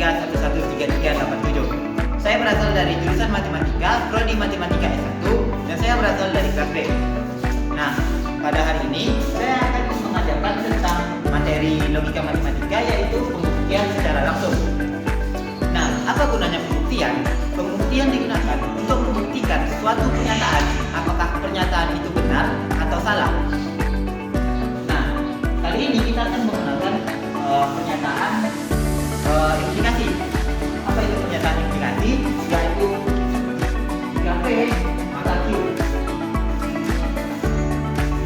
113113387. Saya berasal dari jurusan Matematika, Prodi Matematika S1, dan saya berasal dari kelas B. Nah, pada hari ini saya akan mengajarkan tentang materi logika matematika, yaitu pembuktian secara langsung. Nah, apa gunanya pembuktian? Pembuktian digunakan untuk membuktikan suatu pernyataan, apakah pernyataan itu benar atau salah. Nah, kali ini kita akan mengenalkan pernyataan implikasi. Apa itu pernyataan implikasi? Yaitu jika P maka Q.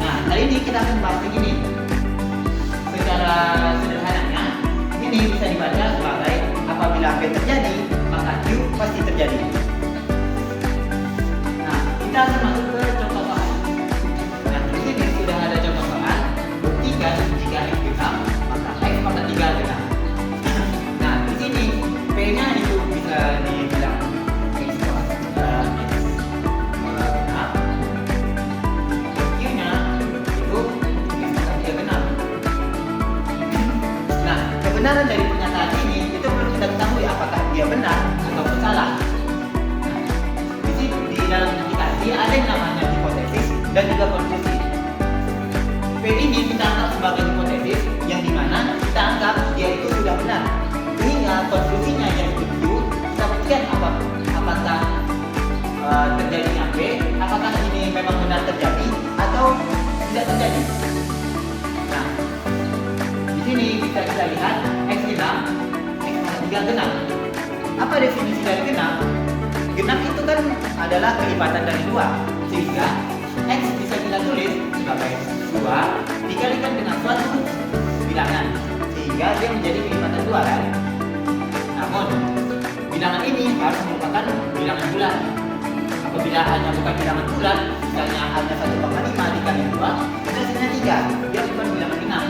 Nah, kali ini kita akan bahas begini. Secara sederhananya, ini bisa dibaca sebagai apabila P terjadi, maka Q pasti terjadi. Nah, kita akan masuk ke contoh soal. Nah, di sini sudah ada contoh soal. Buktikan jika X genap, maka X pangkat 3 genap. Nah, di sini P-nya itu bisa dibilang X genap. Q-nya itu X pangkat 3 genap. Nah, kebenaran dari pernyataan ini itu perlu kita ketahui apakah dia benar ataupun salah. Nah, di dalam implikasi ada yang namanya hipotesis dan juga konklusi. P ini kita anggap sebagai hipotesis yang dimana kita anggap dia itu sudah benar. Sehingga konklusinya yang Q kita buktikan apakah terjadinya P, apakah ini memang benar terjadi atau tidak terjadi. Nah, di sini bisa kita lihat X genap, X pangkat 3 genap. Apa definisi dari genap? Genap itu kan adalah kelipatan dari 2, sehingga X bisa kita tulis sebagai 2 dikalikan dengan suatu bilangan, sehingga dia menjadi kelipatan 2 kan? Namun, bilangan ini harus merupakan bilangan bulat. Apabila hanya bukan bilangan bulat, misalnya hanya 1,5 dikali 2, itu hasilnya 3, dia bukan bilangan genap.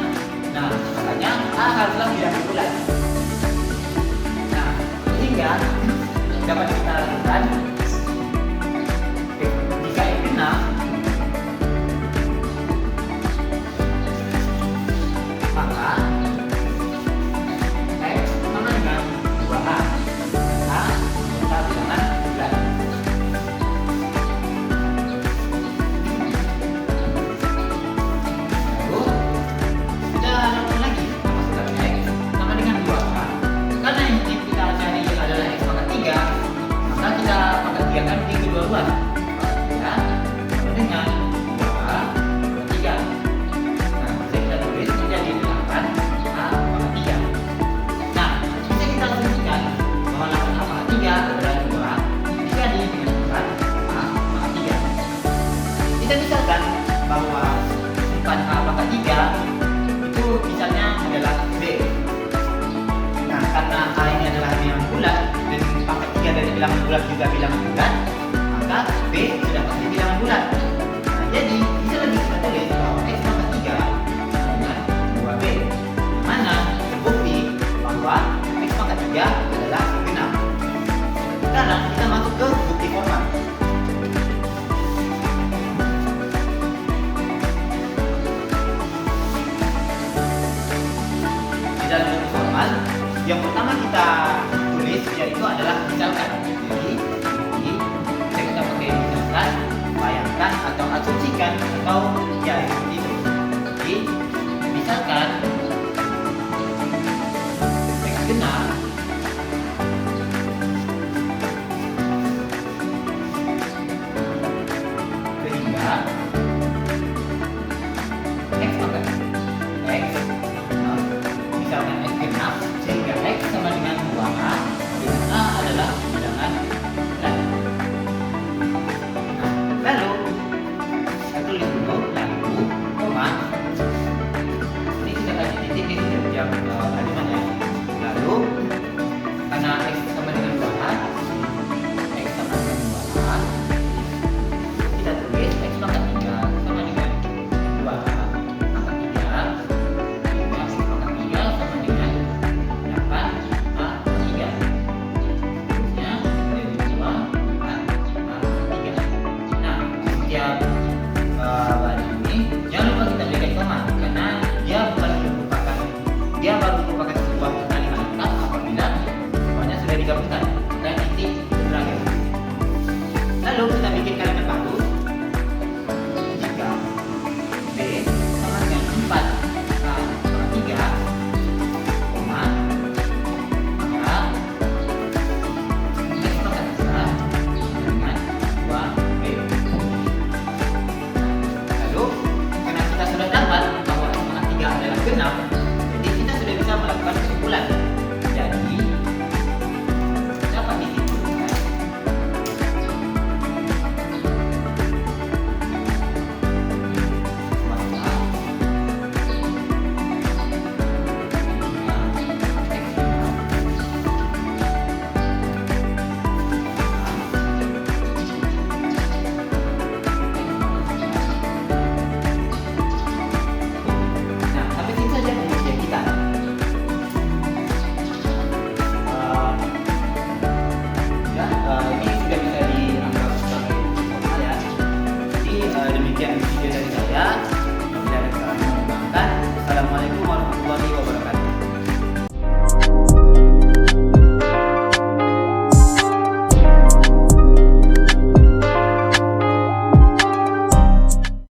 Nah, makanya A haruslah bilangan bulat. Nah, sehingga dapat kita lakukan jika X genap, maka X sama dengan 2A. A kita bilangan bulat. Lalu kita lakukan lagi memasukkan X sama dengan 2A. Karena yang kita cari adalah X pangkat 3, maka kita pangkat 3 kan di kedua-dua. Ya, sama dengan 2A pangkat 3. Nah, bisa kita tulis menjadi 8A pangkat 3. Nah, bisa kita asumsikan bahwa 8A pangkat 3 adalah 2 dikali dengan 4A pangkat 3. Kita misalkan bahwa 4A pangkat 3 itu misalnya adalah B. Nah, karena A ini adalah bilangan bulat dan pangkat 3 dari bilangan bulat juga bilangan bulat, maka B sudah pasti bilangan bulat. Nah, jadi bisa lagi kita tulis bahwa X pangkat 3 sama dengan 2B, mana terbukti bahwa X pangkat 3 adalah genap. Sekarang kita masuk ke bukti formal. Di dalam bukti formal, yang pertama kita tulis yaitu adalah misalkan. Jadi kita pakai misalkan, bayangkan atau asumsikan atau ya seperti itu. Jadi misalkan X genap